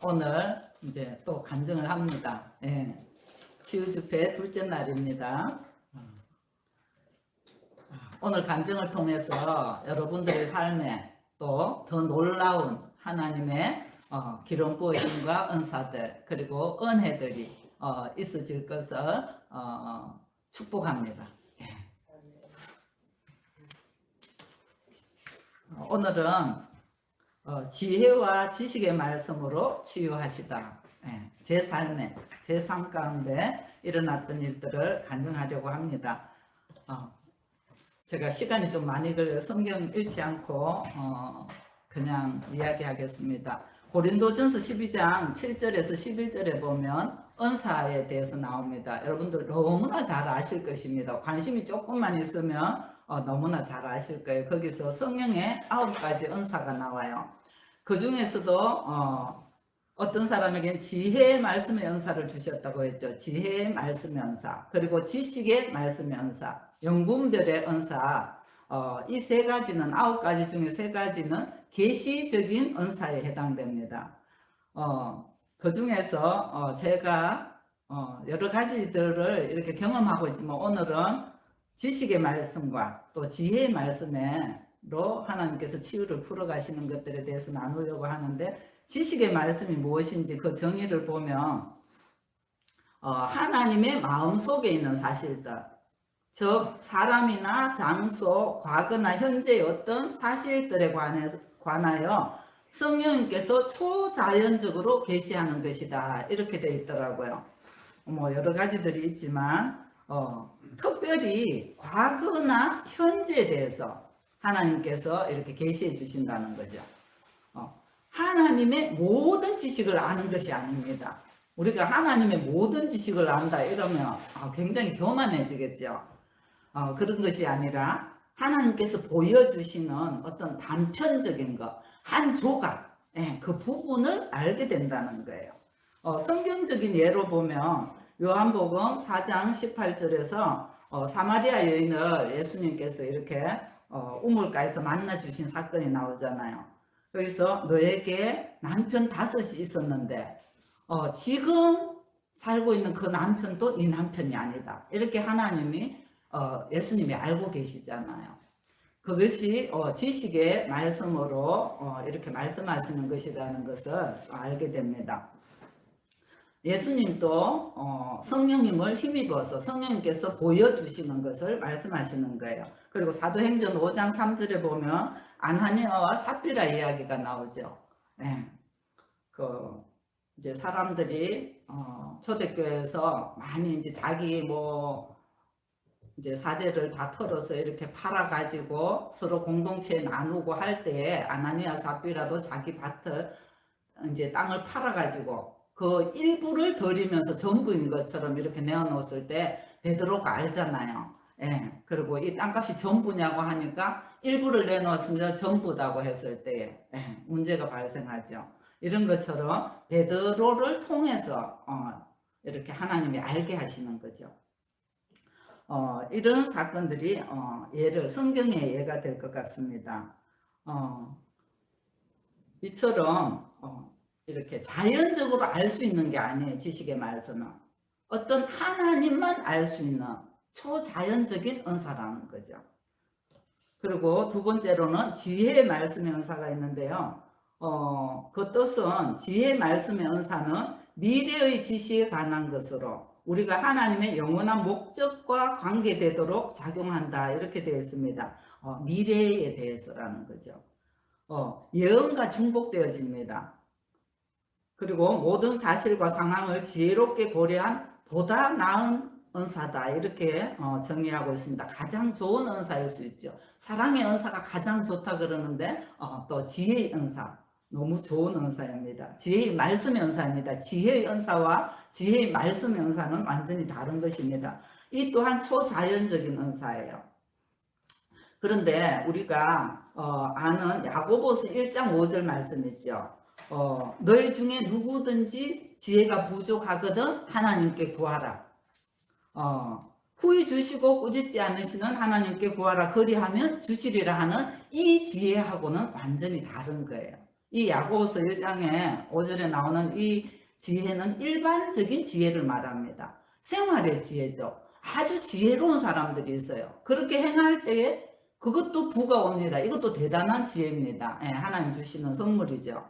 오늘 이제 또 간증을 합니다. 예. 치유 집회 둘째 날입니다. 오늘 간증을 통해서 여러분들의 삶에 또 더 놀라운 하나님의 기름 부으심과 은사들 그리고 은혜들이 있어질 것을 축복합니다. 예. 오늘은 지혜와 지식의 말씀으로 치유하시다. 예, 제 삶에, 제 삶 가운데 일어났던 일들을 간증하려고 합니다. 제가 시간이 좀 많이 걸려 성경 읽지 않고 그냥 이야기하겠습니다. 고린도전서 12장 7절에서 11절에 보면 은사에 대해서 나옵니다. 여러분들 너무나 잘 아실 것입니다. 관심이 조금만 있으면 너무나 잘 아실 거예요. 거기서 성령의 9가지 은사가 나와요. 그 중에서도 어떤 사람에겐 지혜의 말씀의 은사를 주셨다고 했죠. 지혜의 말씀의 은사, 그리고 지식의 말씀의 은사, 영분별의 은사. 이 세 가지는 9가지 중에 3가지는 계시적인 은사에 해당됩니다. 그 중에서 제가 여러 가지들을 이렇게 경험하고 있지만 오늘은 지식의 말씀과 또 지혜의 말씀으로 하나님께서 치유를 풀어가시는 것들에 대해서 나누려고 하는데, 지식의 말씀이 무엇인지 그 정의를 보면 하나님의 마음속에 있는 사실들, 즉 사람이나 장소, 과거나 현재의 어떤 사실들에 관하여 성령님께서 초자연적으로 계시하는 것이다, 이렇게 되어 있더라고요. 뭐 여러 가지들이 있지만 특별히 과거나 현재에 대해서 하나님께서 이렇게 계시해 주신다는 거죠. 하나님의 모든 지식을 아는 것이 아닙니다. 우리가 하나님의 모든 지식을 안다 이러면 굉장히 교만해지겠죠. 그런 것이 아니라 하나님께서 보여주시는 어떤 단편적인 것, 한 조각, 그 부분을 알게 된다는 거예요. 성경적인 예로 보면 요한복음 4장 18절에서 사마리아 여인을 예수님께서 이렇게 우물가에서 만나주신 사건이 나오잖아요. 여기서 너에게 남편 5이 있었는데 지금 살고 있는 그 남편도 네 남편이 아니다, 이렇게 하나님이 예수님이 알고 계시잖아요. 그것이 지식의 말씀으로 이렇게 말씀하시는 것이라는 것을 알게 됩니다. 예수님도 성령님을 힘입어서 성령님께서 보여주시는 것을 말씀하시는 거예요. 그리고 사도행전 5장 3절에 보면 아나니아와 삽비라 이야기가 나오죠. 네. 이제 사람들이 초대교회에서 많이 이제 자기 이제 사제를 다 털어서 이렇게 팔아가지고 서로 공동체에 나누고 할 때에 아나니아 삽비라도 자기 밭을 이제 땅을 팔아가지고 그 일부를 드리면서 전부인 것처럼 이렇게 내어놓았을 때 베드로가 알잖아요. 예. 그리고 이 땅값이 전부냐고 하니까 일부를 내놓았습니다, 전부다고 했을 때 문제가 발생하죠. 이런 것처럼 베드로를 통해서 이렇게 하나님이 알게 하시는 거죠. 이런 사건들이 성경의 예가 될 것 같습니다. 이처럼 이렇게 자연적으로 알 수 있는 게 아니에요. 지식의 말씀은 어떤 하나님만 알 수 있는 초자연적인 은사라는 거죠. 그리고 두 번째로는 지혜의 말씀의 은사가 있는데요. 그 뜻은 지혜의 말씀의 은사는 미래의 지시에 관한 것으로 우리가 하나님의 영원한 목적과 관계되도록 작용한다, 이렇게 되어 있습니다. 미래에 대해서라는 거죠. 예언과 중복되어집니다. 그리고 모든 사실과 상황을 지혜롭게 고려한 보다 나은 은사다, 이렇게 정의하고 있습니다. 가장 좋은 은사일 수 있죠. 사랑의 은사가 가장 좋다 그러는데 또 지혜의 은사, 너무 좋은 은사입니다. 지혜의 말씀의 은사입니다. 지혜의 은사와 지혜의 말씀의 은사는 완전히 다른 것입니다. 이 또한 초자연적인 은사예요. 그런데 우리가 아는 야고보서 1장 5절 말씀 있죠. 너희 중에 누구든지 지혜가 부족하거든 하나님께 구하라. 후히 주시고 꾸짖지 않으시는 하나님께 구하라, 그리하면 주시리라 하는 이 지혜하고는 완전히 다른 거예요. 이 야고보서 1장에 5절에 나오는 이 지혜는 일반적인 지혜를 말합니다. 생활의 지혜죠. 아주 지혜로운 사람들이 있어요. 그렇게 행할 때에 그것도 부가 옵니다. 이것도 대단한 지혜입니다. 예, 하나님 주시는 선물이죠.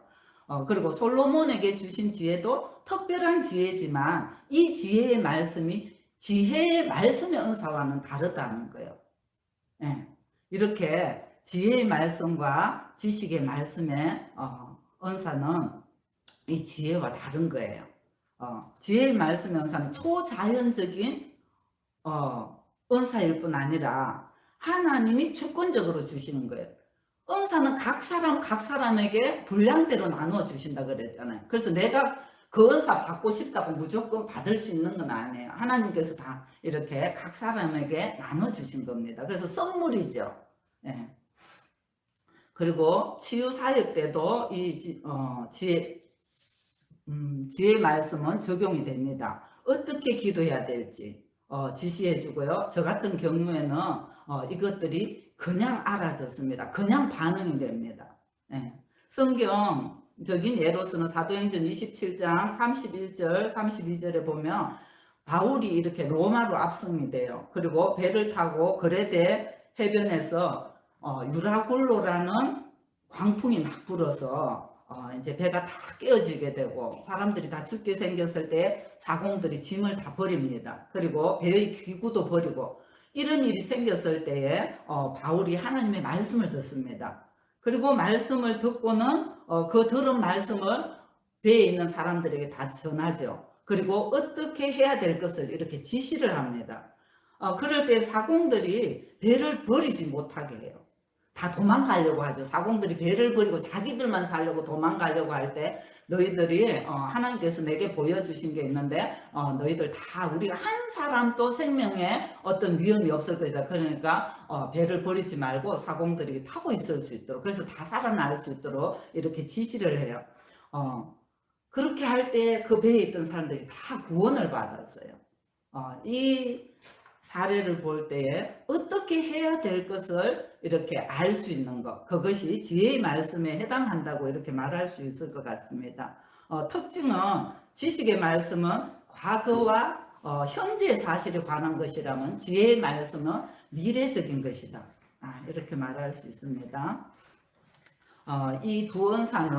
그리고 솔로몬에게 주신 지혜도 특별한 지혜지만 이 지혜의 말씀이 지혜의 말씀의 은사와는 다르다는 거예요. 예, 이렇게 지혜의 말씀과 지식의 말씀의 은사는 이 지혜와 다른 거예요. 지혜의 말씀의 은사는 초자연적인 은사일 뿐 아니라 하나님이 주권적으로 주시는 거예요. 은사는 각 사람에게 분량대로 나누어 주신다 그랬잖아요. 그래서 내가 그 은사 받고 싶다고 무조건 받을 수 있는 건 아니에요. 하나님께서 다 이렇게 각 사람에게 나눠 주신 겁니다. 그래서 선물이죠. 예. 그리고 치유 사역 때도 이 지혜의 말씀은 적용이 됩니다. 어떻게 기도해야 될지 지시해 주고요. 저 같은 경우에는 이것들이 그냥 알아졌습니다. 그냥 반응이 됩니다. 예. 성경적인 예로서는 사도행전 27장 31절 32절에 보면 바울이 이렇게 로마로 압송이 돼요. 그리고 배를 타고 그레데 해변에서 유라굴로라는 광풍이 막 불어서 이제 배가 다 깨어지게 되고 사람들이 다 죽게 생겼을 때 사공들이 짐을 다 버립니다. 그리고 배의 기구도 버리고 이런 일이 생겼을 때에 바울이 하나님의 말씀을 듣습니다. 그리고 말씀을 듣고는 그 들은 말씀을 배에 있는 사람들에게 다 전하죠. 그리고 어떻게 해야 될 것을 이렇게 지시를 합니다. 그럴 때 사공들이 배를 버리지 못하게 해요. 다 도망가려고 하죠. 사공들이 배를 버리고 자기들만 살려고 도망가려고 할 때 너희들이 하나님께서 내게 보여주신 게 있는데 너희들 다 우리가 한 사람도 생명에 어떤 위험이 없을 것이다. 그러니까 배를 버리지 말고 사공들이 타고 있을 수 있도록 그래서 다 살아날 수 있도록 이렇게 지시를 해요. 그렇게 할 때 그 배에 있던 사람들이 다 구원을 받았어요. 이 사례를 볼 때에 어떻게 해야 될 것을 이렇게 알 수 있는 것 그것이 지혜의 말씀에 해당한다고 이렇게 말할 수 있을 것 같습니다. 특징은 지식의 말씀은 과거와 현재의 사실에 관한 것이라면 지혜의 말씀은 미래적인 것이다. 이렇게 말할 수 있습니다. 이 두 은사는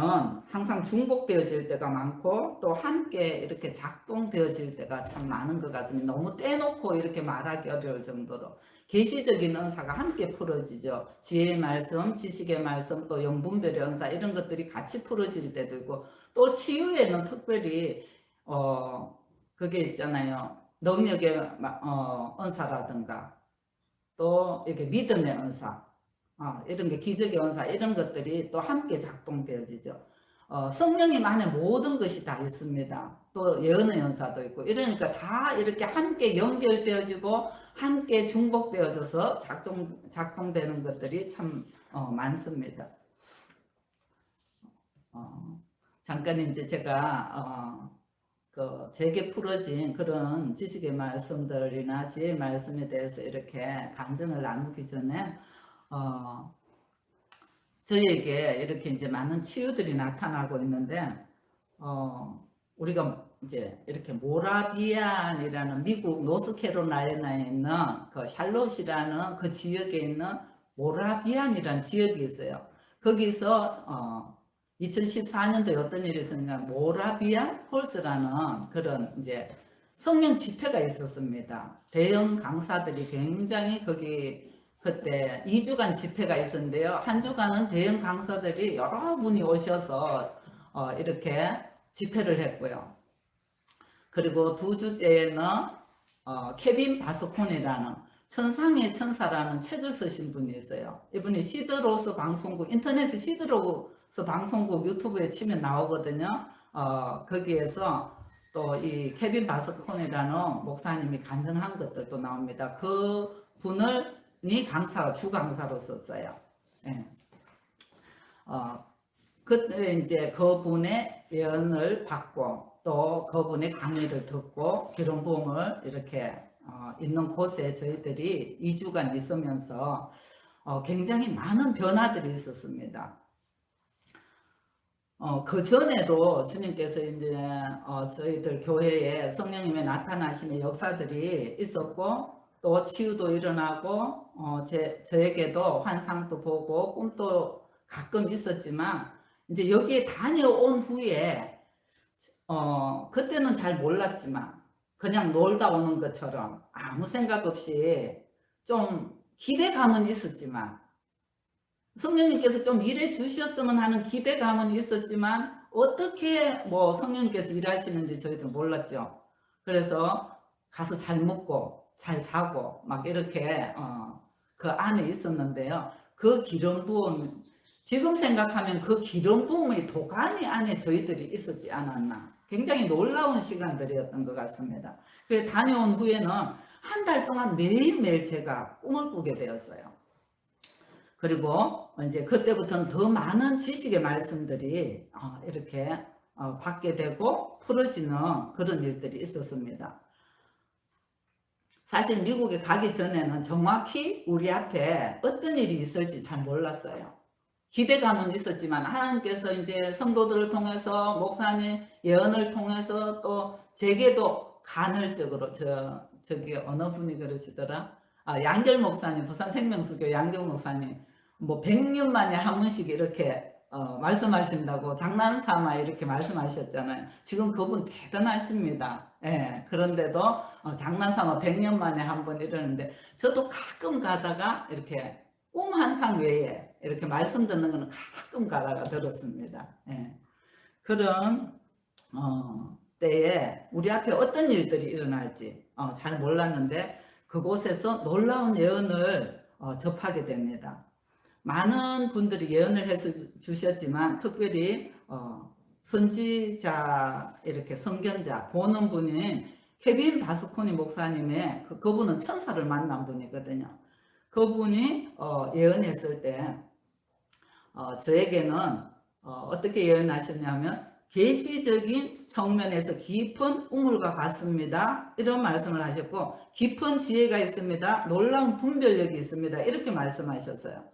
항상 중복되어질 때가 많고 또 함께 이렇게 작동되어질 때가 참 많은 것 같습니다. 너무 떼놓고 이렇게 말하기 어려울 정도로 계시적인 은사가 함께 풀어지죠. 지혜의 말씀, 지식의 말씀, 또 영분별의 은사 이런 것들이 같이 풀어질 때도 있고 또 치유에는 특별히 그게 있잖아요. 능력의 은사라든가 또 이렇게 믿음의 은사 이런 게 기적의 은사 이런 것들이 또 함께 작동되어지죠. 성령님 안에 모든 것이 다 있습니다. 또 예언의 은사도 있고 이러니까 다 이렇게 함께 연결되어지고 함께 중복되어져서 작동되는 것들이 참 많습니다. 잠깐 이제 제가 제게 풀어진 그런 지식의 말씀들이나 지혜의 말씀에 대해서 이렇게 감정을 나누기 전에 저희에게 이렇게 이제 많은 치유들이 나타나고 있는데, 우리가 이제 이렇게 모라비안이라는 미국 노스캐롤라이나에 있는 그 샬롯이라는 그 지역에 있는 모라비안이라는 지역이 있어요. 거기서 2014년도에 어떤 일이 있었는가 모라비안 홀스라는 그런 이제 성령 집회가 있었습니다. 대형 강사들이 굉장히 거기 그때 2주간 집회가 있었는데요. 한 주간은 대형 강사들이 여러 분이 오셔서 이렇게 집회를 했고요. 그리고 2주째에는 케빈 바스콘이라는 천상의 천사라는 책을 쓰신 분이 있어요. 이분이 시드로스 방송국, 인터넷 시드로스 방송국 유튜브에 치면 나오거든요. 거기에서 또 이 케빈 바스콘이라는 목사님이 간증한 것들도 나옵니다. 그 분을 주 강사로 썼어요. 예. 그때 이제 그분의 예언을 받고 또 그분의 강의를 듣고 기름 부음을 이렇게 있는 곳에 저희들이 2주간 있으면서 굉장히 많은 변화들이 있었습니다. 그 전에도 주님께서 이제 저희들 교회에 성령님의 나타나심의 역사들이 있었고 또 치유도 일어나고 저에게도 환상도 보고 꿈도 가끔 있었지만 이제 여기에 다녀온 후에 그때는 잘 몰랐지만 그냥 놀다 오는 것처럼 아무 생각 없이 좀 기대감은 있었지만 성령님께서 좀 일해 주셨으면 하는 기대감은 있었지만 어떻게 뭐 성령님께서 일하시는지 저희들 몰랐죠. 그래서 가서 잘 먹고 잘 자고 막 이렇게 그 안에 있었는데요. 그 기름 부음 지금 생각하면 그 기름 부음의 도가니 안에 저희들이 있었지 않았나. 굉장히 놀라운 시간들이었던 것 같습니다. 그 다녀온 후에는 한 달 동안 매일매일 제가 꿈을 꾸게 되었어요. 그리고 이제 그때부터는 더 많은 지식의 말씀들이 이렇게 받게 되고 풀어지는 그런 일들이 있었습니다. 사실 미국에 가기 전에는 정확히 우리 앞에 어떤 일이 있을지 잘 몰랐어요. 기대감은 있었지만 하나님께서 이제 성도들을 통해서 목사님 예언을 통해서 또 제게도 간헐적으로 저기 어느 분이 그러시더라. 양결 목사님 부산 생명수교 양결 목사님 뭐 100년 만에 한 번씩 이렇게 말씀하신다고 장난삼아 이렇게 말씀하셨잖아요. 지금 그분 대단하십니다. 예, 그런데도 장난삼아 100년 만에 한 번 이러는데 저도 가끔 가다가 이렇게 꿈 환상 외에 이렇게 말씀 듣는 거는 가끔 가다가 들었습니다. 예. 그런 때에 우리 앞에 어떤 일들이 일어날지 잘 몰랐는데 그곳에서 놀라운 예언을 접하게 됩니다. 많은 분들이 예언을 해 주셨지만 특별히 선지자 이렇게 선견자 보는 분인 케빈 바스코니 목사님의 그분은 천사를 만난 분이거든요. 그분이 예언했을 때 저에게는 어떻게 예언하셨냐면 계시적인 측면에서 깊은 우물과 같습니다. 이런 말씀을 하셨고 깊은 지혜가 있습니다. 놀라운 분별력이 있습니다. 이렇게 말씀하셨어요.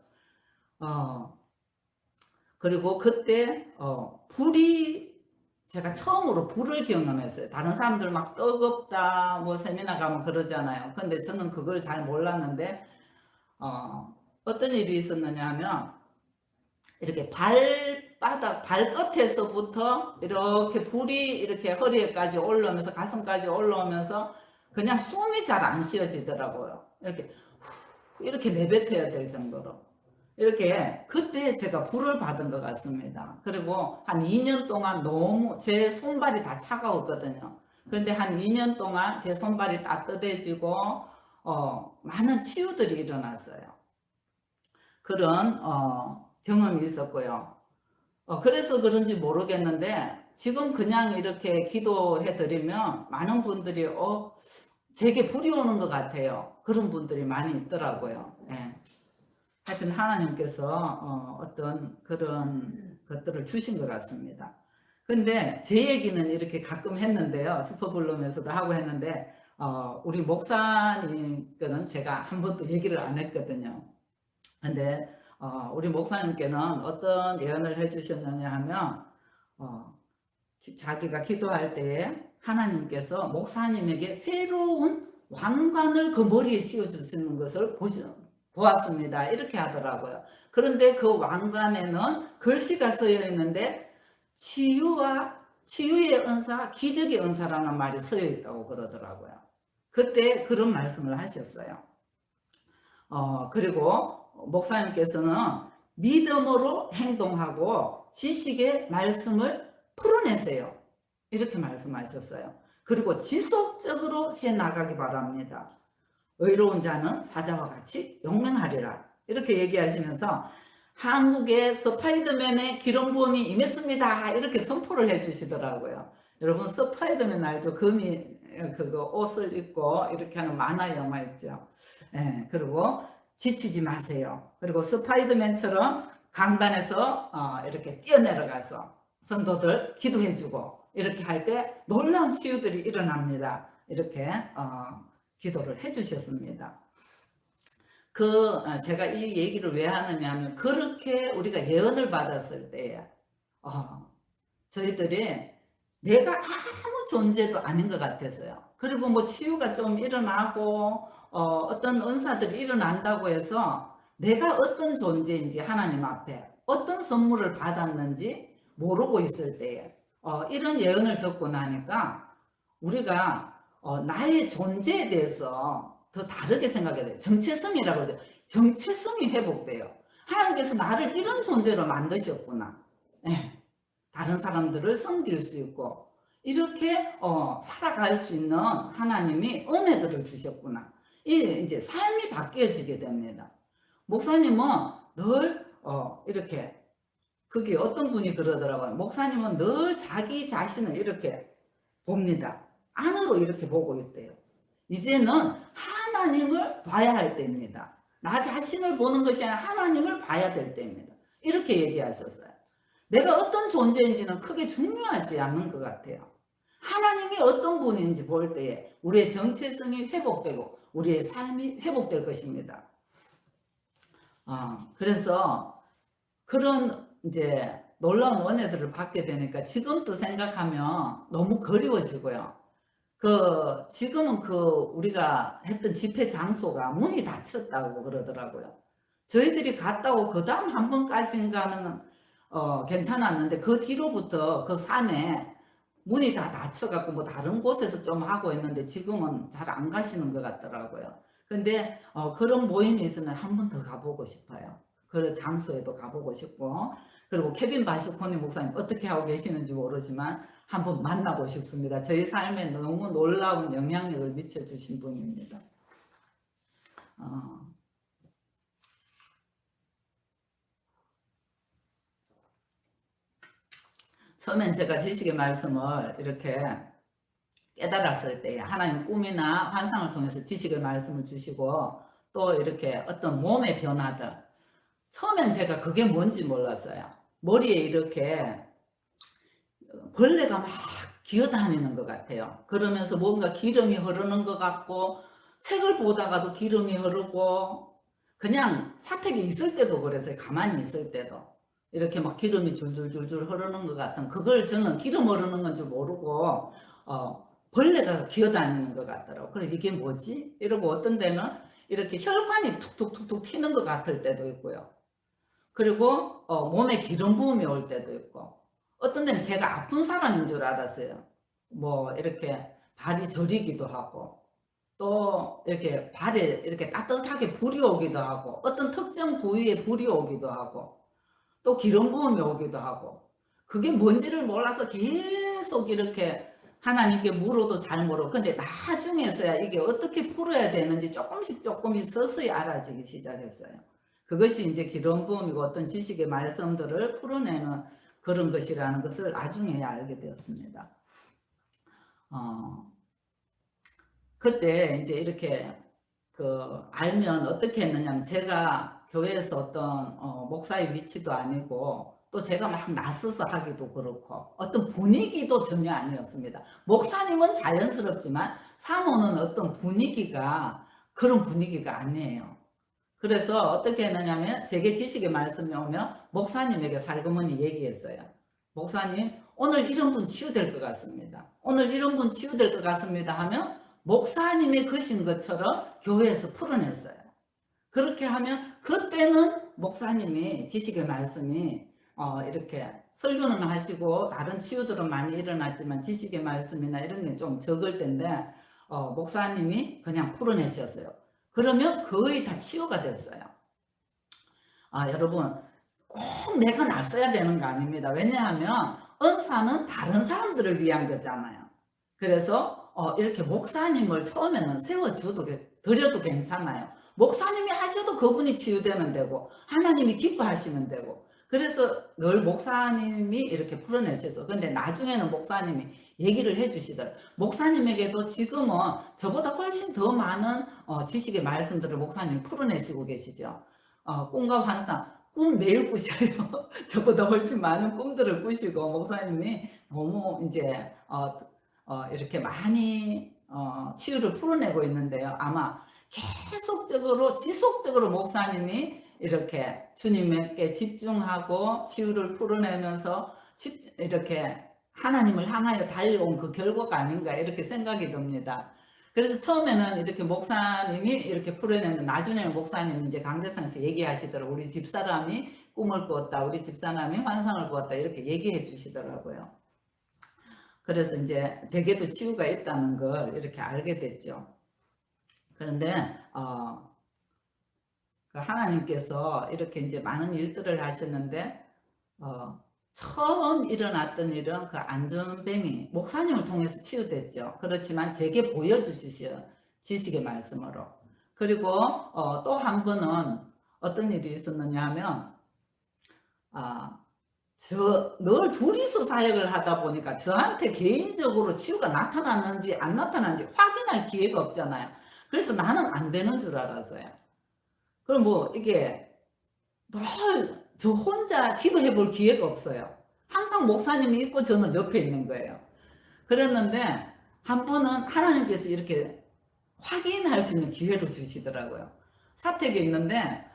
그리고 그때 불이 제가 처음으로 불을 경험했어요. 다른 사람들 막 뜨겁다 뭐 세미나 가면 그러잖아요. 근데 저는 그걸 잘 몰랐는데 어떤 일이 있었느냐 하면 이렇게 발끝에서부터 이렇게 불이 이렇게 허리에까지 올라오면서 가슴까지 올라오면서 그냥 숨이 잘 안 쉬어지더라고요. 이렇게 내뱉어야 될 정도로. 이렇게 그때 제가 불을 받은 것 같습니다. 그리고 한 2년 동안 너무 제 손발이 다 차가웠거든요. 그런데 한 2년 동안 제 손발이 따뜻해지고 많은 치유들이 일어났어요. 그런 경험이 있었고요. 그래서 그런지 모르겠는데 지금 그냥 이렇게 기도해 드리면 많은 분들이 제게 불이 오는 것 같아요. 그런 분들이 많이 있더라고요. 예. 하여튼 하나님께서 어떤 그런 것들을 주신 것 같습니다. 근데 제 얘기는 이렇게 가끔 했는데요. 슈퍼블룸에서도 하고 했는데 우리 목사님께는 제가 한 번도 얘기를 안 했거든요. 근데 우리 목사님께는 어떤 예언을 해주셨느냐 하면 자기가 기도할 때에 하나님께서 목사님에게 새로운 왕관을 그 머리에 씌워주시는 것을 보았습니다. 이렇게 하더라고요. 그런데 그 왕관에는 글씨가 쓰여 있는데 치유의 은사, 기적의 은사라는 말이 쓰여 있다고 그러더라고요. 그때 그런 말씀을 하셨어요. 그리고 목사님께서는 믿음으로 행동하고 지식의 말씀을 풀어내세요. 이렇게 말씀하셨어요. 그리고 지속적으로 해나가기 바랍니다. 의로운 자는 사자와 같이 용맹하리라. 이렇게 얘기하시면서 한국에 스파이더맨의 기름 부음이 임했습니다. 이렇게 선포를 해주시더라고요. 여러분 스파이더맨 알죠? 금이 그거 옷을 입고 이렇게 하는 만화 영화 있죠. 예, 그리고 지치지 마세요. 그리고 스파이더맨처럼 강단에서 이렇게 뛰어내려가서 성도들 기도해주고 이렇게 할 때 놀라운 치유들이 일어납니다. 이렇게 기도를 해주셨습니다. 제가 이 얘기를 왜 하느냐 하면 그렇게 우리가 예언을 받았을 때 저희들이 내가 아무 존재도 아닌 것 같아서요. 그리고 뭐 치유가 좀 일어나고 어떤 은사들이 일어난다고 해서 내가 어떤 존재인지 하나님 앞에 어떤 선물을 받았는지 모르고 있을 때에 이런 예언을 듣고 나니까 우리가 나의 존재에 대해서 더 다르게 생각해야 돼요. 정체성이라고 하죠. 정체성이 회복돼요. 하나님께서 나를 이런 존재로 만드셨구나. 예. 다른 사람들을 섬길 수 있고 이렇게 살아갈 수 있는 하나님이 은혜들을 주셨구나. 이 이제 삶이 바뀌어지게 됩니다. 목사님은 늘 이렇게 그게 어떤 분이 그러더라고요. 목사님은 늘 자기 자신을 이렇게 봅니다. 안으로 이렇게 보고 있대요. 이제는 하나님을 봐야 할 때입니다. 나 자신을 보는 것이 아니라 하나님을 봐야 될 때입니다. 이렇게 얘기하셨어요. 내가 어떤 존재인지는 크게 중요하지 않는 것 같아요. 하나님이 어떤 분인지 볼 때에 우리의 정체성이 회복되고 우리의 삶이 회복될 것입니다. 그래서 그런 이제 놀라운 은혜들을 받게 되니까 지금도 생각하면 너무 그리워지고요. 지금은 우리가 했던 집회 장소가 문이 닫혔다고 그러더라고요. 저희들이 갔다고 그 다음 한 번까지인가는 괜찮았는데 그 뒤로부터 그 산에 문이 다 닫혀갖고 뭐 다른 곳에서 좀 하고 있는데 지금은 잘 안 가시는 것 같더라고요. 근데 그런 모임이 있으면 한 번 더 가보고 싶어요. 그 장소에도 가보고 싶고 그리고 케빈 바시코니 목사님 어떻게 하고 계시는지 모르지만 한번 만나고 싶습니다. 저희 삶에 너무 놀라운 영향력을 미쳐주신 분입니다. 처음엔 제가 지식의 말씀을 이렇게 깨달았을 때 하나님 꿈이나 환상을 통해서 지식의 말씀을 주시고 또 이렇게 어떤 몸의 변화들 처음엔 제가 그게 뭔지 몰랐어요. 머리에 이렇게 벌레가 막 기어다니는 것 같아요. 그러면서 뭔가 기름이 흐르는 것 같고 책을 보다가도 기름이 흐르고 그냥 사택이 있을 때도 그랬어요. 가만히 있을 때도 이렇게 막 기름이 줄줄줄줄 흐르는 것 같은 그걸 저는 기름 흐르는 건 줄 모르고 벌레가 기어다니는 것 같더라고요. 그래서 이게 뭐지? 이러고 어떤 데는 이렇게 혈관이 툭툭툭툭 튀는 것 같을 때도 있고요. 그리고 몸에 기름 부음이 올 때도 있고 어떤 데는 제가 아픈 사람인 줄 알았어요. 뭐 이렇게 발이 저리기도 하고 또 이렇게 발에 이렇게 따뜻하게 불이 오기도 하고 어떤 특정 부위에 불이 오기도 하고 또 기름 부음이 오기도 하고 그게 뭔지를 몰라서 계속 이렇게 하나님께 물어도 잘 모르고 근데 나중에서야 이게 어떻게 풀어야 되는지 조금씩 서서히 알아지기 시작했어요. 그것이 이제 기름 부음이고 어떤 지식의 말씀들을 풀어내는 그런 것이라는 것을 나중에야 알게 되었습니다. 그때 이제 이렇게 알면 어떻게 했느냐면 제가 교회에서 어떤 목사의 위치도 아니고 또 제가 막 나서서 하기도 그렇고 어떤 분위기도 전혀 아니었습니다. 목사님은 자연스럽지만 사모는 어떤 분위기가 그런 분위기가 아니에요. 그래서 어떻게 했느냐면 제게 지식의 말씀이 오면 목사님에게 살그머니 얘기했어요. 목사님 오늘 이런 분 치유될 것 같습니다. 오늘 이런 분 치유될 것 같습니다 하면 목사님이 그신 것처럼 교회에서 풀어냈어요. 그렇게 하면 그때는 목사님이 지식의 말씀이 이렇게 설교는 하시고 다른 치유들은 많이 일어났지만 지식의 말씀이나 이런 게 좀 적을 텐데 목사님이 그냥 풀어내셨어요. 그러면 거의 다 치유가 됐어요. 여러분 꼭 내가 낫어야 되는 거 아닙니다. 왜냐하면 은사는 다른 사람들을 위한 거잖아요. 그래서 이렇게 목사님을 처음에는 세워줘도 드려도 괜찮아요. 목사님이 하셔도 그분이 치유되면 되고 하나님이 기뻐하시면 되고 그래서 늘 목사님이 이렇게 풀어내셔서 근데 나중에는 목사님이 얘기를 해주시더라고요. 목사님에게도 지금은 저보다 훨씬 더 많은 지식의 말씀들을 목사님이 풀어내시고 계시죠. 꿈과 환상 꿈 매일 꾸셔요. 저보다 훨씬 많은 꿈들을 꾸시고 목사님이 너무 이제 이렇게 많이 치유를 풀어내고 있는데요. 아마 계속적으로 지속적으로 목사님이 이렇게 주님께 집중하고 치유를 풀어내면서 이렇게 하나님을 향하여 달려온 그 결과가 아닌가 이렇게 생각이 듭니다. 그래서 처음에는 이렇게 목사님이 이렇게 풀어내는, 나중에는 목사님이 이제 강대상에서 얘기하시더라고요. 우리 집사람이 꿈을 꾸었다, 우리 집사람이 환상을 꾸었다 이렇게 얘기해 주시더라고요. 그래서 이제 제게도 치유가 있다는 걸 이렇게 알게 됐죠. 그런데 그 하나님께서 이렇게 이제 많은 일들을 하셨는데 처음 일어났던 일은 그 안전뱅이 목사님을 통해서 치유됐죠. 그렇지만 제게 보여주시죠. 지식의 말씀으로. 그리고 또 한 번은 어떤 일이 있었느냐 하면 늘 둘이서 사역을 하다 보니까 저한테 개인적으로 치유가 나타났는지 안 나타났는지 확인할 기회가 없잖아요. 그래서 나는 안 되는 줄 알았어요. 그럼 뭐 이게 늘 저 혼자 기도해 볼 기회가 없어요. 항상 목사님이 있고 저는 옆에 있는 거예요. 그랬는데 한 번은 하나님께서 이렇게 확인할 수 있는 기회를 주시더라고요. 사택에 있는데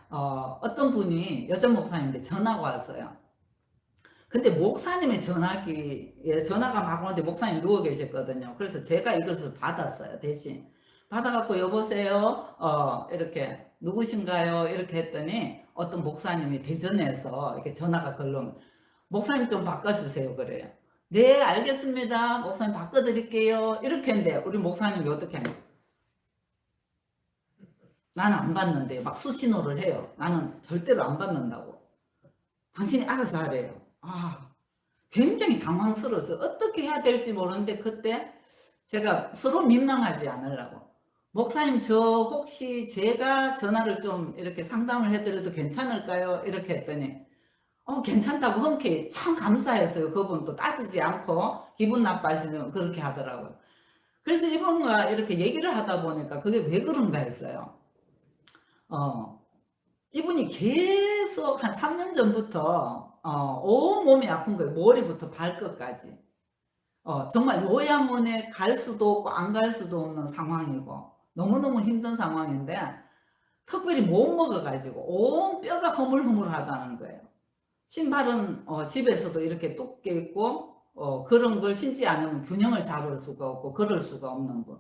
어떤 분이 여전 목사님인데 전화가 왔어요. 근데 목사님의 전화기에 전화가 막 오는데 목사님 누워 계셨거든요. 그래서 제가 이것을 받았어요. 대신 받아갖고 여보세요 이렇게 누구신가요 이렇게 했더니 어떤 목사님이 대전에서 이렇게 전화가 걸려 목사님 좀 바꿔주세요 그래요. 네 알겠습니다 목사님 바꿔드릴게요 이렇게 했는데 우리 목사님이 어떻게 하냐, 나는 안 받는데 막 수신호를 해요. 나는 절대로 안 받는다고. 당신이 알아서 하래요. 굉장히 당황스러워서 어떻게 해야 될지 모르는데 그때 제가 서로 민망하지 않으려고 목사님 저 혹시 제가 전화를 좀 이렇게 상담을 해드려도 괜찮을까요? 이렇게 했더니 괜찮다고 흔쾌히 참 감사했어요. 그분도 따지지 않고 기분 나빠지는 그렇게 하더라고요. 그래서 이분과 이렇게 얘기를 하다 보니까 그게 왜 그런가 했어요. 이분이 계속 한 3년 전부터 온 몸이 아픈 거예요. 머리부터 발끝까지. 정말 요양원에 갈 수도 없고 안 갈 수도 없는 상황이고 너무너무 힘든 상황인데 특별히 못 먹어가지고 온 뼈가 허물허물하다는 거예요. 신발은 집에서도 이렇게 뚝 깨있고 그런 걸 신지 않으면 균형을 잡을 수가 없고 걸을 수가 없는 분.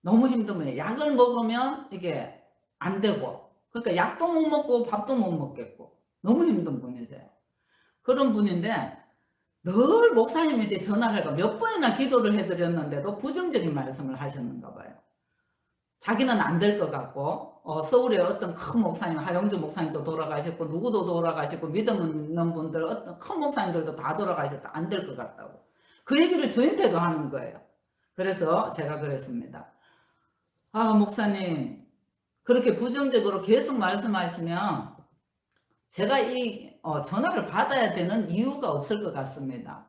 너무 힘든 분이에요. 약을 먹으면 이게 안 되고 그러니까 약도 못 먹고 밥도 못 먹겠고 너무 힘든 분이세요. 그런 분인데 늘 목사님한테 전화를 해가 몇 번이나 기도를 해드렸는데도 부정적인 말씀을 하셨는가 봐요. 자기는 안 될 것 같고 서울에 어떤 큰 목사님 하영주 목사님도 돌아가셨고 누구도 돌아가셨고 믿음 있는 분들 어떤 큰 목사님들도 다 돌아가셨다 안 될 것 같다고 그 얘기를 저한테도 하는 거예요. 그래서 제가 그랬습니다. 목사님 그렇게 부정적으로 계속 말씀하시면 제가 이 전화를 받아야 되는 이유가 없을 것 같습니다.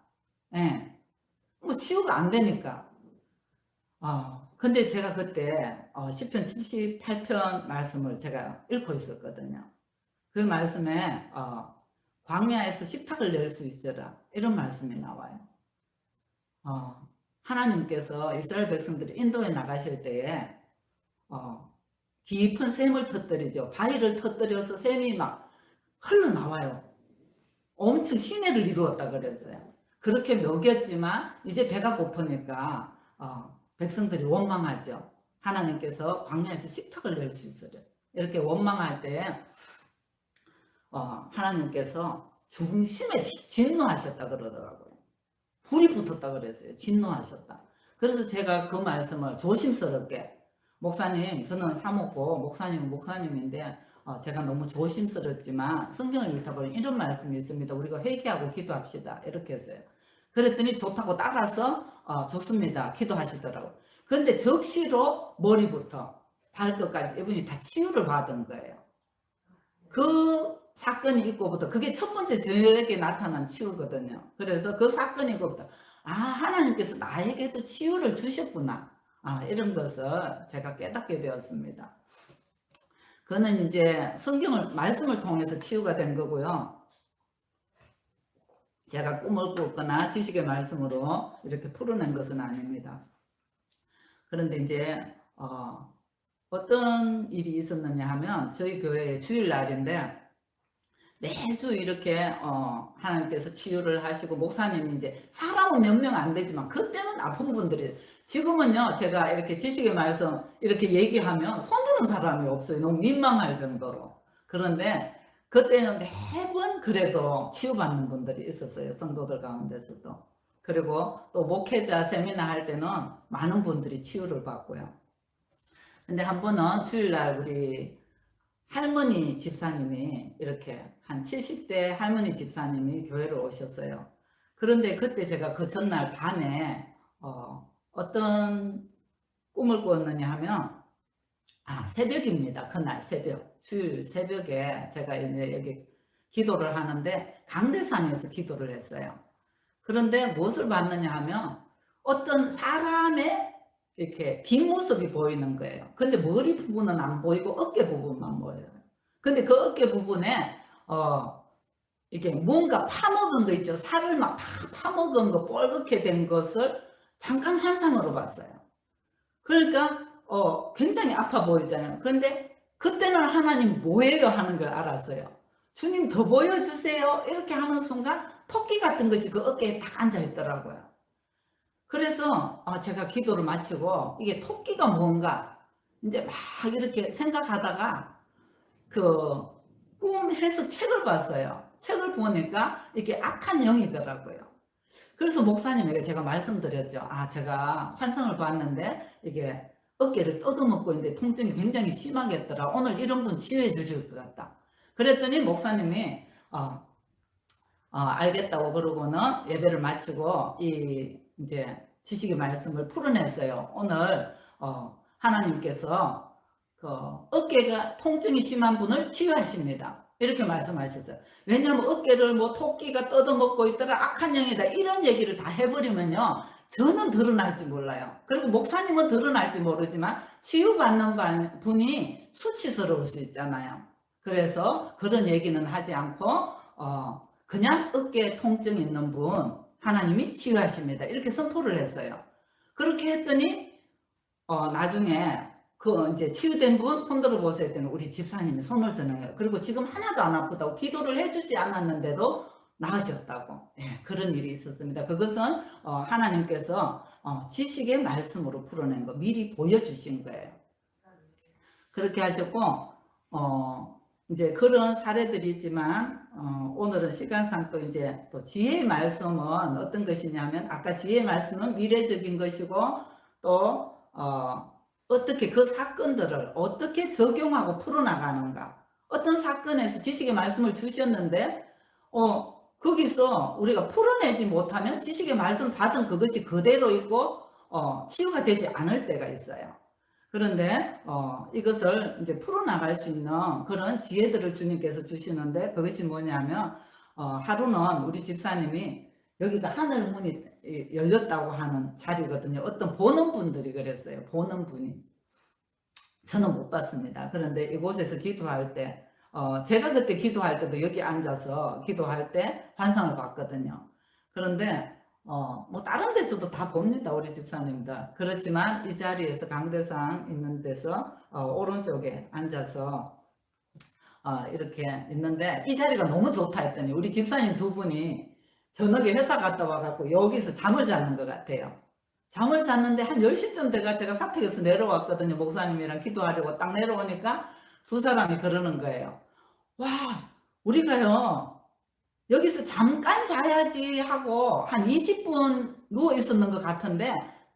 예. 뭐 치유가 안 되니까. 근데 제가 그때 시편 78편 말씀을 제가 읽고 있었거든요. 그 말씀에 광야에서 식탁을 낼 수 있어라 이런 말씀이 나와요. 하나님께서 이스라엘 백성들이 인도에 나가실 때에 깊은 샘을 터뜨리죠. 바위를 터뜨려서 샘이 막 흘러나와요. 엄청 시내를 이루었다 그랬어요. 그렇게 먹였지만 이제 배가 고프니까 백성들이 원망하죠. 하나님께서 광야에서 식탁을 낼 수 있어요. 이렇게 원망할 때 하나님께서 중심에 진노하셨다 그러더라고요. 불이 붙었다 그랬어요. 진노하셨다. 그래서 제가 그 말씀을 조심스럽게 목사님 저는 사모고 목사님은 목사님인데 제가 너무 조심스럽지만 성경을 읽다 보니 이런 말씀이 있습니다. 우리가 회개하고 기도합시다. 이렇게 했어요. 그랬더니 좋다고 따라서 좋습니다. 기도하시더라고요. 그런데 적시로 머리부터 발끝까지 이분이 다 치유를 받은 거예요. 그 사건이 있고부터 그게 첫 번째 저에게 나타난 치유거든요. 그래서 그 사건이 있고부터 하나님께서 나에게도 치유를 주셨구나. 이런 것을 제가 깨닫게 되었습니다. 그는 이제 성경을 말씀을 통해서 치유가 된 거고요. 제가 꿈을 꾸거나 지식의 말씀으로 이렇게 풀어낸 것은 아닙니다. 그런데 이제 어떤 일이 있었느냐 하면 저희 교회의 주일날인데 매주 이렇게 하나님께서 치유를 하시고 목사님이 이제 사람은 몇 명 안 되지만 그때는 아픈 분들이 지금은요 제가 이렇게 지식의 말씀 이렇게 얘기하면 손드는 사람이 없어요. 너무 민망할 정도로. 그런데 그때는 매번 그래도 치유받는 분들이 있었어요. 성도들 가운데서도. 그리고 또 목회자 세미나 할 때는 많은 분들이 치유를 받고요. 근데 한 번은 주일날 우리 할머니 집사님이 이렇게 한 70대 할머니 집사님이 교회를 오셨어요. 그런데 그때 제가 그 전날 밤에 어떤 꿈을 꾸었느냐 하면 새벽입니다. 그날 새벽 주일 새벽에 제가 이제 여기 기도를 하는데 강대상에서 기도를 했어요. 그런데 무엇을 봤느냐 하면 어떤 사람의 이렇게 뒷모습이 보이는 거예요. 근데 머리 부분은 안 보이고 어깨 부분만 보여요. 근데 그 어깨 부분에 이게 뭔가 파먹은 거 있죠. 살을 막 파먹은 거 뻘겋게 된 것을 잠깐 환상으로 봤어요. 그러니까 굉장히 아파 보이잖아요. 그런데 그때는 하나님 뭐예요 하는 걸 알았어요. 주님 더 보여주세요. 이렇게 하는 순간 토끼 같은 것이 그 어깨에 딱 앉아 있더라고요. 그래서 제가 기도를 마치고 이게 토끼가 뭔가 이제 막 이렇게 생각하다가 그 꿈 해석 책을 봤어요. 책을 보니까 이게 악한 영이더라고요. 그래서 목사님에게 제가 말씀드렸죠. 제가 환상을 봤는데 이게 어깨를 뜯어먹고 있는데 통증이 굉장히 심하겠더라. 오늘 이런 분 치유해 주실 것 같다. 그랬더니 목사님이 알겠다고 그러고는 예배를 마치고 이제 지식의 말씀을 풀어냈어요. 오늘 하나님께서 그 어깨가 통증이 심한 분을 치유하십니다. 이렇게 말씀하셨어요. 왜냐하면 어깨를 뭐 토끼가 뜯어먹고 있더라, 악한 영이다 이런 얘기를 다 해버리면요 저는 드러날지 몰라요. 그리고 목사님은 드러날지 모르지만 치유받는 분이 수치스러울 수 있잖아요. 그래서 그런 얘기는 하지 않고 그냥 어깨에 통증 있는 분 하나님이 치유하십니다. 이렇게 선포를 했어요. 그렇게 했더니 나중에 그 이제 치유된 분 손들어 보세요 했더니 우리 집사님이 손을 드는 거예요. 그리고 지금 하나도 안 아프다고 기도를 해주지 않았는데도 나으셨다고. 그런 일이 있었습니다. 그것은 하나님께서 지식의 말씀으로 풀어낸 거 미리 보여주신 거예요. 그렇게 하셨고 이제 그런 사례들이 있지만 오늘은 시간상 또 이제 또 지혜의 말씀은 어떤 것이냐면 아까 지혜의 말씀은 미래적인 것이고 또 어떻게 그 사건들을 어떻게 적용하고 풀어나가는가. 어떤 사건에서 지식의 말씀을 주셨는데 거기서 우리가 풀어내지 못하면 지식의 말씀 받은 그것이 그대로 있고 치유가 되지 않을 때가 있어요. 그런데 이것을 이제 풀어나갈 수 있는 그런 지혜들을 주님께서 주시는데 그것이 뭐냐면 하루는 우리 집사님이 여기가 하늘 문이 열렸다고 하는 자리거든요. 어떤 보는 분들이 그랬어요. 보는 분이. 저는 못 봤습니다. 그런데 이곳에서 기도할 때 제가 그때 기도할 때도 여기 앉아서 기도할 때 환상을 봤거든요. 그런데 뭐 다른 데서도 다 봅니다. 우리 집사님들. 그렇지만 이 자리에서 강대상 있는 데서 오른쪽에 앉아서 이렇게 있는데 이 자리가 너무 좋다 했더니 우리 집사님 두 분이 저녁에 회사 갔다 와갖고 여기서 잠을 자는 것 같아요. 잠을 잤는데 한 10시쯤 돼가 제가 사택에서 내려왔거든요. 목사님이랑 기도하려고 딱 내려오니까 두 사람이 그러는 거예요. 와, 우리가요 여기서 잠깐 자야지 하고 한 20분 누워 있었는 것 같은데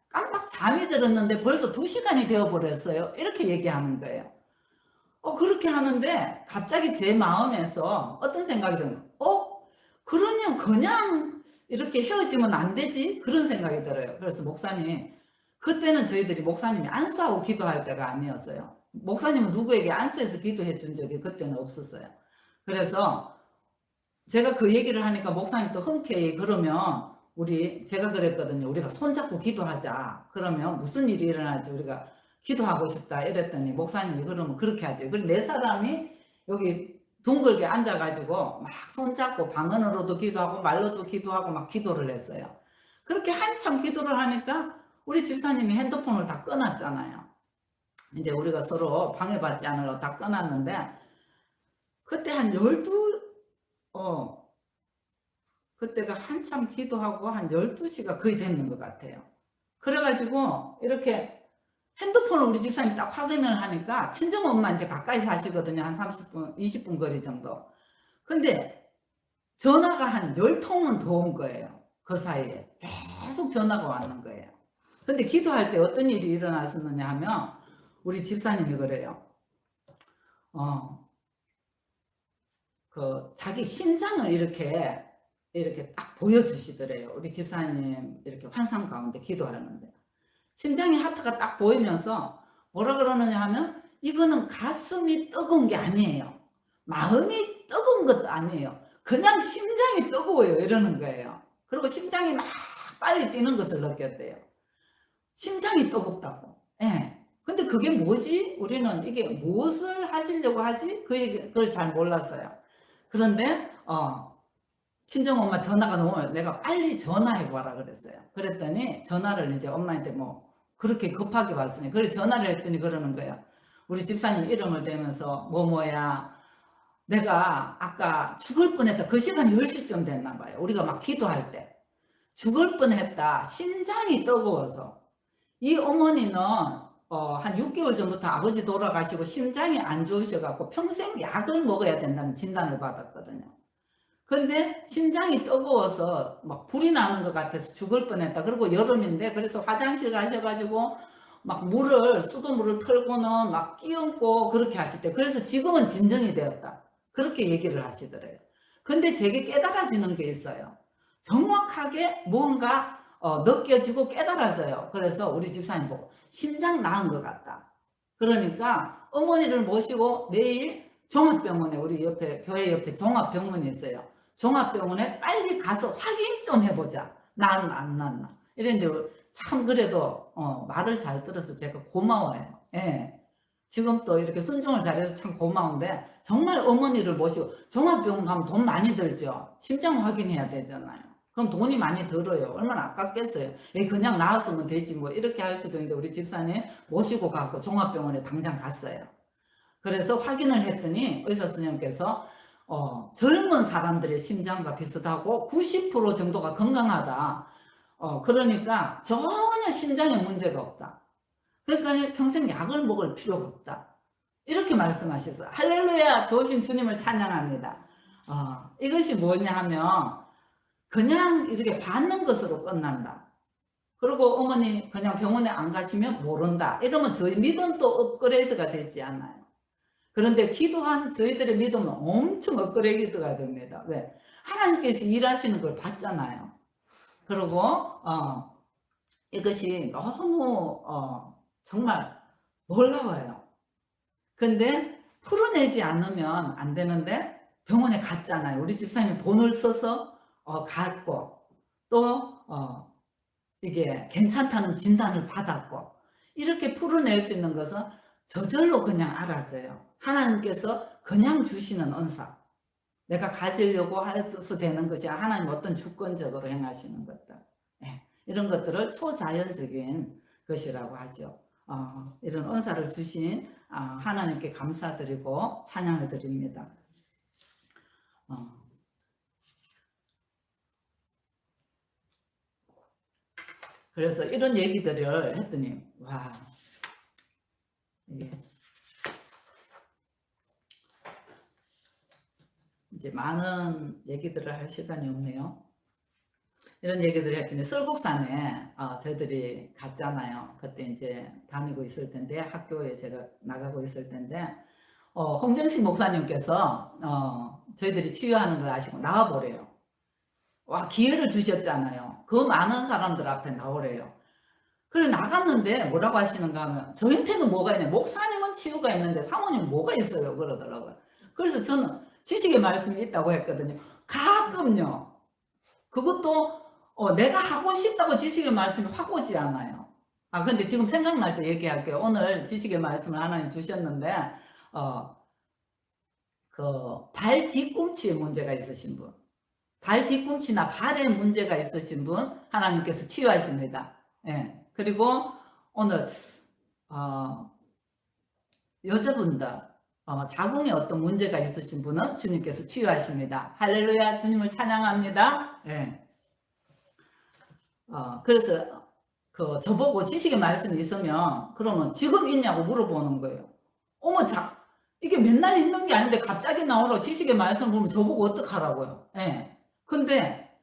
깜빡 잠이 들었는데 벌써 2시간이 되어버렸어요. 이렇게 얘기하는 거예요. 그렇게 하는데 갑자기 제 마음에서 어떤 생각이 드는 그러면 그냥 이렇게 헤어지면 안 되지? 그런 생각이 들어요. 그래서 목사님, 그때는 저희들이 목사님이 안수하고 기도할 때가 아니었어요. 목사님은 누구에게 안수해서 기도해 준 적이 그때는 없었어요. 그래서 제가 그 얘기를 하니까 목사님 또 흔쾌히 그러면 제가 그랬거든요. 우리가 손잡고 기도하자. 그러면 무슨 일이 일어날지 우리가 기도하고 싶다 이랬더니 목사님이 그러면 그렇게 하지. 그리고 네 사람이 여기 둥글게 앉아가지고 막 손잡고 방언으로도 기도하고 말로도 기도하고 막 기도를 했어요. 그렇게 한참 기도를 하니까 우리 집사님이 핸드폰을 다 꺼놨잖아요. 이제 우리가 서로 방해받지 않으려고 다 꺼놨는데 그때 한 어, 그때가 한참 기도하고 한 12시가 거의 됐는 것 같아요. 그래가지고 이렇게 핸드폰을 우리 집사님이 딱 확인을 하니까 친정엄마한테 가까이 사시거든요. 한 30분, 20분 거리 정도. 근데 전화가 한 10통은 더 온 거예요. 그 사이에. 계속 전화가 왔는 거예요. 근데 기도할 때 어떤 일이 일어났었느냐 하면 우리 집사님이 그래요. 어, 자기 심장을 이렇게 딱 보여주시더래요. 우리 집사님 이렇게 환상 가운데 기도하는데. 심장의 하트가 딱 보이면서 뭐라 그러느냐 하면 이거는 가슴이 뜨거운 게 아니에요. 마음이 뜨거운 것도 아니에요. 그냥 심장이 뜨거워요. 이러는 거예요. 그리고 심장이 막 빨리 뛰는 것을 느꼈대요. 심장이 뜨겁다고. 예. 근데 그게 뭐지? 우리는 이게 무엇을 하시려고 하지? 그걸 잘 몰랐어요. 그런데 친정엄마 전화가 너무 내가 빨리 전화해봐라 그랬어요. 그랬더니 전화를 이제 엄마한테 뭐 그렇게 급하게 왔으니 그래 전화를 했더니 그러는 거예요. 우리 집사님 이름을 대면서 뭐뭐야 내가 아까 죽을 뻔했다. 그 시간이 10시쯤 됐나 봐요. 우리가 막 기도할 때 죽을 뻔했다. 심장이 뜨거워서 이 어머니는 한 6개월 전부터 아버지 돌아가시고 심장이 안 좋으셔갖고 평생 약을 먹어야 된다는 진단을 받았거든요. 근데 심장이 뜨거워서 막 불이 나는 것 같아서 죽을 뻔했다. 그리고 여름인데 그래서 화장실 가셔가지고 막 수돗물을 틀고는 막 끼얹고 그렇게 하실 때 그래서 지금은 진정이 되었다. 그렇게 얘기를 하시더래요. 근데 제게 깨달아지는 게 있어요. 정확하게 뭔가 느껴지고 깨달아져요. 그래서 우리 집사님 보고 심장 나은 것 같다. 그러니까 어머니를 모시고 내일 종합병원에 우리 옆에 교회 옆에 종합병원이 있어요. 종합병원에 빨리 가서 확인 좀 해보자. 난 안 났나. 이랬는데 참 그래도 말을 잘 들어서 제가 고마워요. 예. 지금 또 이렇게 순종을 잘해서 참 고마운데 정말 어머니를 모시고 종합병원 가면 돈 많이 들죠. 심장 확인해야 되잖아요. 그럼 돈이 많이 들어요. 얼마나 아깝겠어요. 그냥 나왔으면 되지 뭐 이렇게 할 수도 있는데 우리 집사님 모시고 가고 종합병원에 당장 갔어요. 그래서 확인을 했더니 의사 선생님께서 젊은 사람들의 심장과 비슷하고 90% 정도가 건강하다. 그러니까 전혀 심장에 문제가 없다. 그러니까 평생 약을 먹을 필요가 없다. 이렇게 말씀하셨어요. 할렐루야, 좋으신 주님을 찬양합니다. 이것이 뭐냐 하면 그냥 이렇게 받는 것으로 끝난다. 그리고 어머니 그냥 병원에 안 가시면 모른다. 이러면 저희 믿음도 업그레이드가 되지 않아요. 그런데 기도한 저희들의 믿음은 엄청 업그레이드가 됩니다. 왜? 하나님께서 일하시는 걸 봤잖아요. 그리고 이것이 너무 정말 놀라워요. 근데 풀어내지 않으면 안 되는데 병원에 갔잖아요. 우리 집사님이 돈을 써서 갔고 또 이게 괜찮다는 진단을 받았고 이렇게 풀어낼 수 있는 것은 저절로 그냥 알아져요. 하나님께서 그냥 주시는 은사. 내가 가지려고 해서 되는 것이 하나님 어떤 주권적으로 행하시는 것들. 이런 것들을 초자연적인 것이라고 하죠. 이런 은사를 주신 하나님께 감사드리고 찬양을 드립니다. 그래서 이런 얘기들을 했더니 와 이게 이제 많은 얘기들을 할 시간이 없네요. 이런 얘기들을 했더니 썰곡산에 저희들이 갔잖아요. 그때 이제 다니고 있을 텐데 학교에 제가 나가고 있을 텐데 홍정식 목사님께서 저희들이 치유하는 걸 아시고 나와보래요. 와 기회를 주셨잖아요. 그 많은 사람들 앞에 나오래요. 그래 나갔는데 뭐라고 하시는가 하면 저한테는 뭐가 있냐. 목사님은 치유가 있는데 사모님은 뭐가 있어요. 그러더라고요. 그래서 저는 지식의 말씀이 있다고 했거든요. 가끔요. 그것도 내가 하고 싶다고 지식의 말씀이 확 오지 않아요. 근데 지금 생각날 때 얘기할게요. 오늘 지식의 말씀을 하나님 주셨는데 그 발 뒤꿈치에 문제가 있으신 분, 발 뒤꿈치나 발에 문제가 있으신 분 하나님께서 치유하십니다. 예. 그리고 오늘 여자분들 자궁에 어떤 문제가 있으신 분은 주님께서 치유하십니다. 할렐루야, 주님을 찬양합니다. 예. 그래서 저보고 지식의 말씀이 있으면 그러면 지금 있냐고 물어보는 거예요. 어머, 이게 맨날 있는 게 아닌데 갑자기 나오라고 지식의 말씀 보면 저보고 어떡하라고요. 예. 근데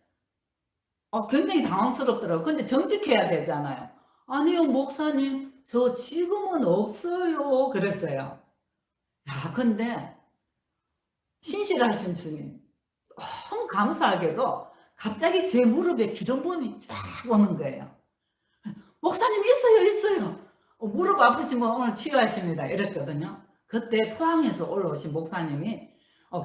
굉장히 당황스럽더라고요. 근데 정직해야 되잖아요. 아니요, 목사님, 저 지금은 없어요. 그랬어요. 야, 근데 신실하신 주님, 너무 감사하게도 갑자기 제 무릎에 기름부음이 쫙 오는 거예요. 목사님, 있어요. 무릎 아프시면 오늘 치유하십니다. 이랬거든요. 그때 포항에서 올라오신 목사님이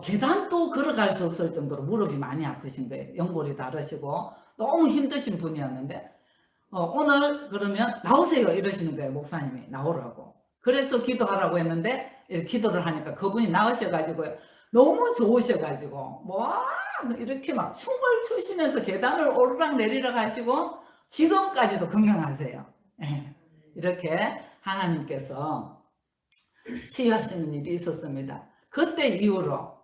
계단도 걸어갈 수 없을 정도로 무릎이 많이 아프신 거예요. 연골이 다르시고 너무 힘드신 분이었는데 오늘 그러면 나오세요 이러시는 거예요. 목사님이 나오라고. 그래서 기도하라고 했는데 기도를 하니까 그분이 나오셔가지고요. 너무 좋으셔가지고 이렇게 막 춤을 추시면서 계단을 오르락 내리락 하시고 지금까지도 건강하세요. 이렇게 하나님께서 치유하시는 일이 있었습니다. 그때 이후로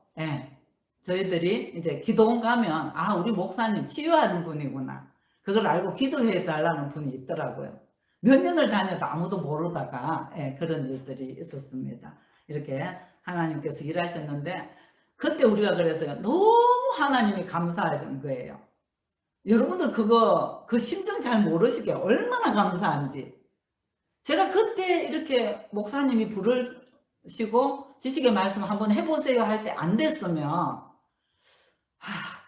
저희들이 이제 기도원 가면 우리 목사님 치유하는 분이구나. 그걸 알고 기도해 달라는 분이 있더라고요. 몇 년을 다녀도 아무도 모르다가 그런 일들이 있었습니다. 이렇게 하나님께서 일하셨는데 그때 우리가 그래서요. 너무 하나님이 감사하신 거예요. 여러분들 그 심정 잘 모르시게 얼마나 감사한지. 제가 그때 이렇게 목사님이 부르시고 지식의 말씀 한번 해보세요 할 때 안 됐으면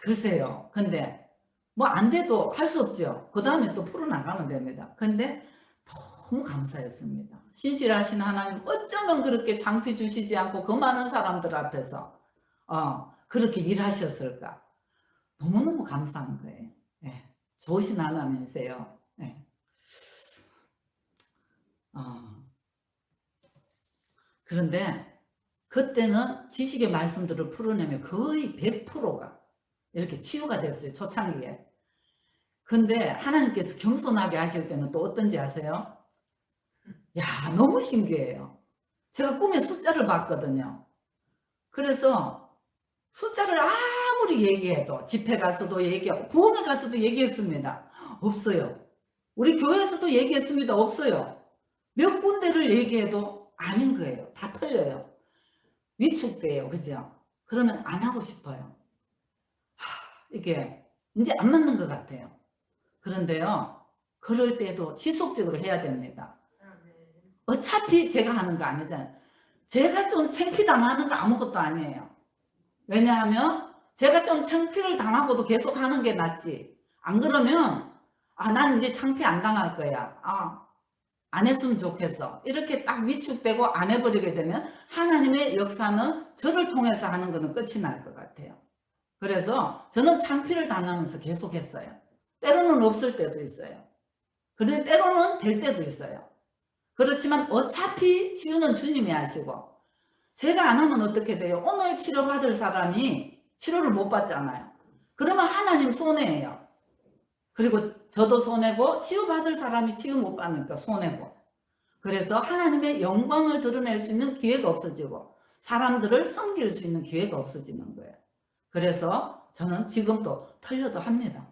글쎄요. 근데 안 돼도 할 수 없죠. 그 다음에 또 풀어나가면 됩니다. 근데 너무 감사했습니다. 신실하신 하나님 어쩌면 그렇게 장피 주시지 않고 그 많은 사람들 앞에서 그렇게 일하셨을까. 너무너무 감사한 거예요. 좋으신 하나님이세요. 그런데 그때는 지식의 말씀들을 풀어내면 거의 100%가 이렇게 치유가 됐어요. 초창기에. 근데 하나님께서 겸손하게 하실 때는 또 어떤지 아세요? 야, 너무 신기해요. 제가 꿈에 숫자를 봤거든요. 그래서 숫자를 아무리 얘기해도 집회 가서도 얘기하고 부흥회 가서도 얘기했습니다. 없어요. 우리 교회에서도 얘기했습니다. 없어요. 몇 군데를 얘기해도 아닌 거예요. 다 틀려요. 위축돼요. 그죠? 그러면 안 하고 싶어요. 이게 이제 안 맞는 것 같아요. 그런데요. 그럴 때도 지속적으로 해야 됩니다. 어차피 제가 하는 거 아니잖아요. 제가 좀 창피당하는 거 아무것도 아니에요. 왜냐하면 제가 좀 창피를 당하고도 계속 하는 게 낫지. 안 그러면 난 이제 창피 안 당할 거야. 안 했으면 좋겠어. 이렇게 딱 위축되고 안 해버리게 되면 하나님의 역사는 저를 통해서 하는 거는 끝이 날 것 같아요. 그래서 저는 창피를 당하면서 계속 했어요. 때로는 없을 때도 있어요. 그런데 때로는 될 때도 있어요. 그렇지만 어차피 치유는 주님이 하시고 제가 안 하면 어떻게 돼요? 오늘 치료받을 사람이 치료를 못 받잖아요. 그러면 하나님 손해예요. 그리고 저도 손해고 치유받을 사람이 치유 못 받으니까 손해고. 그래서 하나님의 영광을 드러낼 수 있는 기회가 없어지고 사람들을 섬길 수 있는 기회가 없어지는 거예요. 그래서 저는 지금도 틀려도 합니다.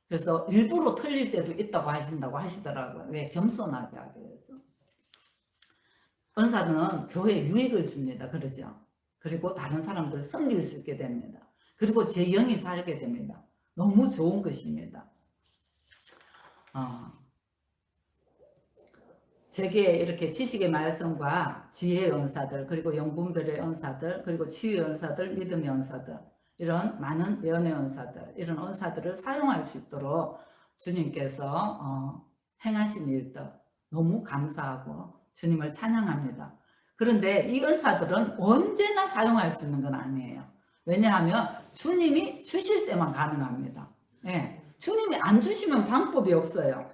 그래서 일부러 틀릴 때도 있다고 하신다고 하시더라고요. 왜? 겸손하게 하기 위해서. 은사는 교회에 유익을 줍니다. 그러죠. 그리고 다른 사람들을 섬길 수 있게 됩니다. 그리고 제 영이 살게 됩니다. 너무 좋은 것입니다. 제게 이렇게 지식의 말씀과 지혜의 은사들, 그리고 영분별의 은사들, 그리고 치유의 은사들, 믿음의 은사들, 이런 많은 예언의 은사들, 이런 은사들을 사용할 수 있도록 주님께서 행하신 일들 너무 감사하고 주님을 찬양합니다. 그런데 이 은사들은 언제나 사용할 수 있는 건 아니에요. 왜냐하면 주님이 주실 때만 가능합니다. 주님이 안 주시면 방법이 없어요.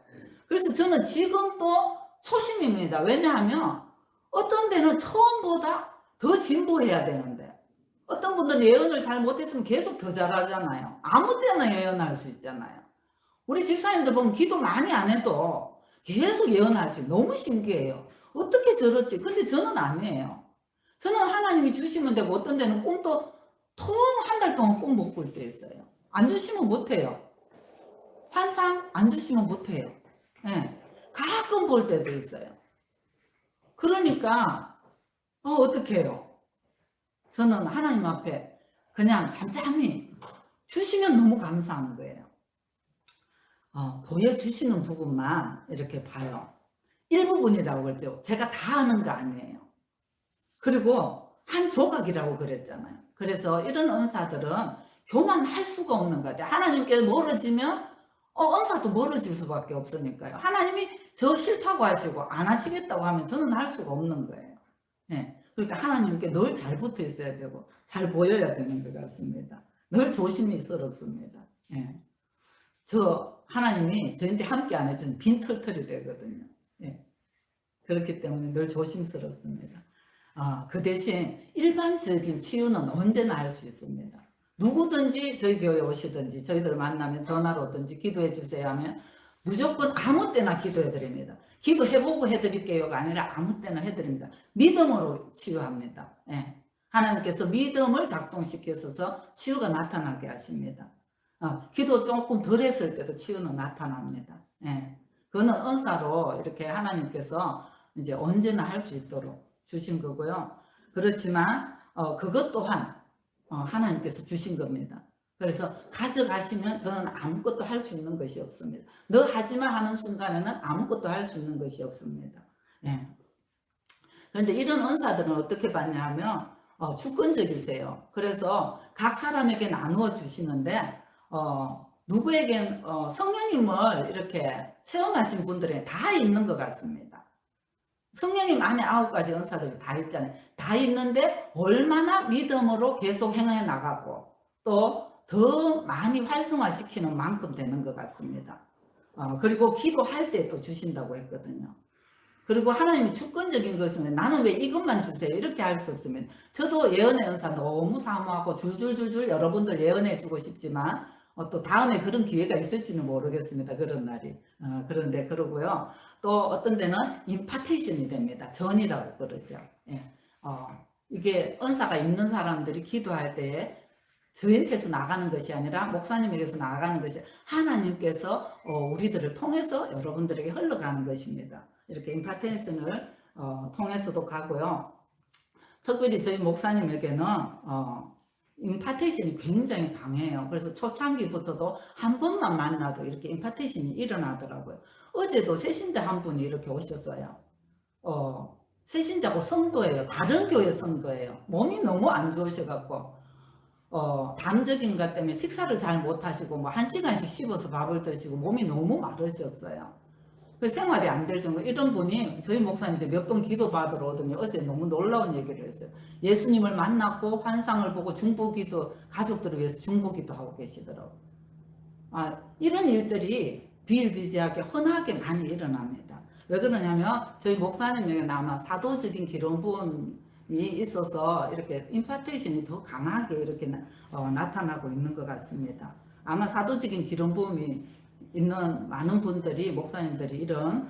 그래서 저는 지금도 초심입니다. 왜냐하면 어떤 데는 처음보다 더 진보해야 되는데 어떤 분들은 예언을 잘 못했으면 계속 더 잘하잖아요. 아무 때나 예언할 수 있잖아요. 우리 집사님들 보면 기도 많이 안 해도 계속 예언할 수 있어요. 너무 신기해요. 어떻게 저렇지? 근데 저는 아니에요. 저는 하나님이 주시면 되고 어떤 데는 꿈도 통 한 달 동안 꿈 못 꿀 때 있어요. 안 주시면 못 해요. 환상 안 주시면 못 해요. 예. 가끔 볼 때도 있어요. 그러니까 어떻게 해요? 저는 하나님 앞에 그냥 잠잠히 주시면 너무 감사한 거예요. 보여주시는 부분만 이렇게 봐요. 일부분이라고 그랬죠. 제가 다 아는 거 아니에요. 그리고 한 조각이라고 그랬잖아요. 그래서 이런 은사들은 교만할 수가 없는 것 같아요. 하나님께 멀어지면 은사도 멀어질 수밖에 없으니까요. 하나님이 저 싫다고 하시고 안 하시겠다고 하면 저는 할 수가 없는 거예요. 네. 그러니까 하나님께 늘 잘 붙어 있어야 되고 잘 보여야 되는 것 같습니다. 늘 조심스럽습니다. 네. 저 하나님이 저한테 함께 안 해주는 빈털털이 되거든요. 네. 그렇기 때문에 늘 조심스럽습니다. 그 대신 일반적인 치유는 언제나 할 수 있습니다. 누구든지 저희 교회 오시든지 저희들 만나면 전화로 오든지 기도해 주세요 하면 무조건 아무 때나 기도해 드립니다. 기도해보고 해드릴게요가 아니라 아무 때나 해드립니다. 믿음으로 치유합니다. 예. 하나님께서 믿음을 작동시켜서 치유가 나타나게 하십니다. 기도 조금 덜 했을 때도 치유는 나타납니다. 예. 그거는 은사로 이렇게 하나님께서 이제 언제나 할 수 있도록 주신 거고요. 그렇지만 그것 또한 하나님께서 주신 겁니다. 그래서 가져가시면 저는 아무것도 할 수 있는 것이 없습니다. 너 하지마 하는 순간에는 아무것도 할 수 있는 것이 없습니다. 네. 그런데 이런 은사들은 어떻게 받냐 하면 주권적이세요. 그래서 각 사람에게 나누어 주시는데 누구에겐 성령님을 이렇게 체험하신 분들에 다 있는 것 같습니다. 성령님 안에 9가지 은사들이 다 있잖아요. 다 있는데 얼마나 믿음으로 계속 행해 나가고 또 더 많이 활성화시키는 만큼 되는 것 같습니다. 그리고 기도할 때 또 주신다고 했거든요. 그리고 하나님이 주권적인 것은 나는 왜 이것만 주세요 이렇게 할 수 없습니다. 저도 예언의 은사 너무 사모하고 줄줄줄줄 여러분들 예언해 주고 싶지만 또 다음에 그런 기회가 있을지는 모르겠습니다. 그런 날이. 그런데 그러고요. 또 어떤 데는 임파테이션이 됩니다. 전이라고 그러죠. 예. 이게 은사가 있는 사람들이 기도할 때에 저한테서 나가는 것이 아니라 목사님에게서 나가는 것이 하나님께서 우리들을 통해서 여러분들에게 흘러가는 것입니다. 이렇게 임파테이션을 통해서도 가고요. 특별히 저희 목사님에게는 임파테이션이 굉장히 강해요. 그래서 초창기부터도 한 번만 만나도 이렇게 임파테이션이 일어나더라고요. 어제도 새신자 한 분이 이렇게 오셨어요. 새신자고 성도예요. 다른 교회 성도예요. 몸이 너무 안 좋으셔갖고 담적인 것 때문에 식사를 잘 못하시고 뭐 1시간씩 씹어서 밥을 드시고 몸이 너무 마르셨어요. 그 생활이 안 될 정도. 이런 분이 저희 목사님한테 몇 번 기도 받으러 오더니 어제 너무 놀라운 얘기를 했어요. 예수님을 만났고 환상을 보고 중보기도 가족들을 위해서 중보기도 하고 계시더라고요. 이런 일들이 비일비재하게 흔하게 많이 일어납니다. 왜 그러냐면 저희 목사님에게는 아마 사도적인 기름 부음이 있어서 이렇게 임파테이션이 더 강하게 이렇게 나타나고 있는 것 같습니다. 아마 사도적인 기름 부음이 있는 많은 분들이 목사님들이 이런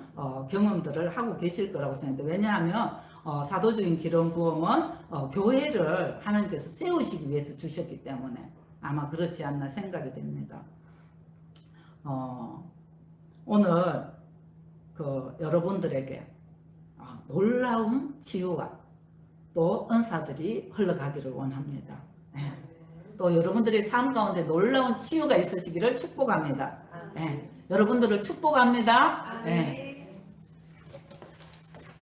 경험들을 하고 계실 거라고 생각합니다. 왜냐하면 사도적인 기름 부음은 교회를 하나님께서 세우시기 위해서 주셨기 때문에 아마 그렇지 않나 생각이 됩니다. 오늘 여러분들에게 놀라운 치유와 또 은사들이 흘러가기를 원합니다. 네. 또 여러분들의 삶 가운데 놀라운 치유가 있으시기를 축복합니다. 네. 여러분들을 축복합니다. 네.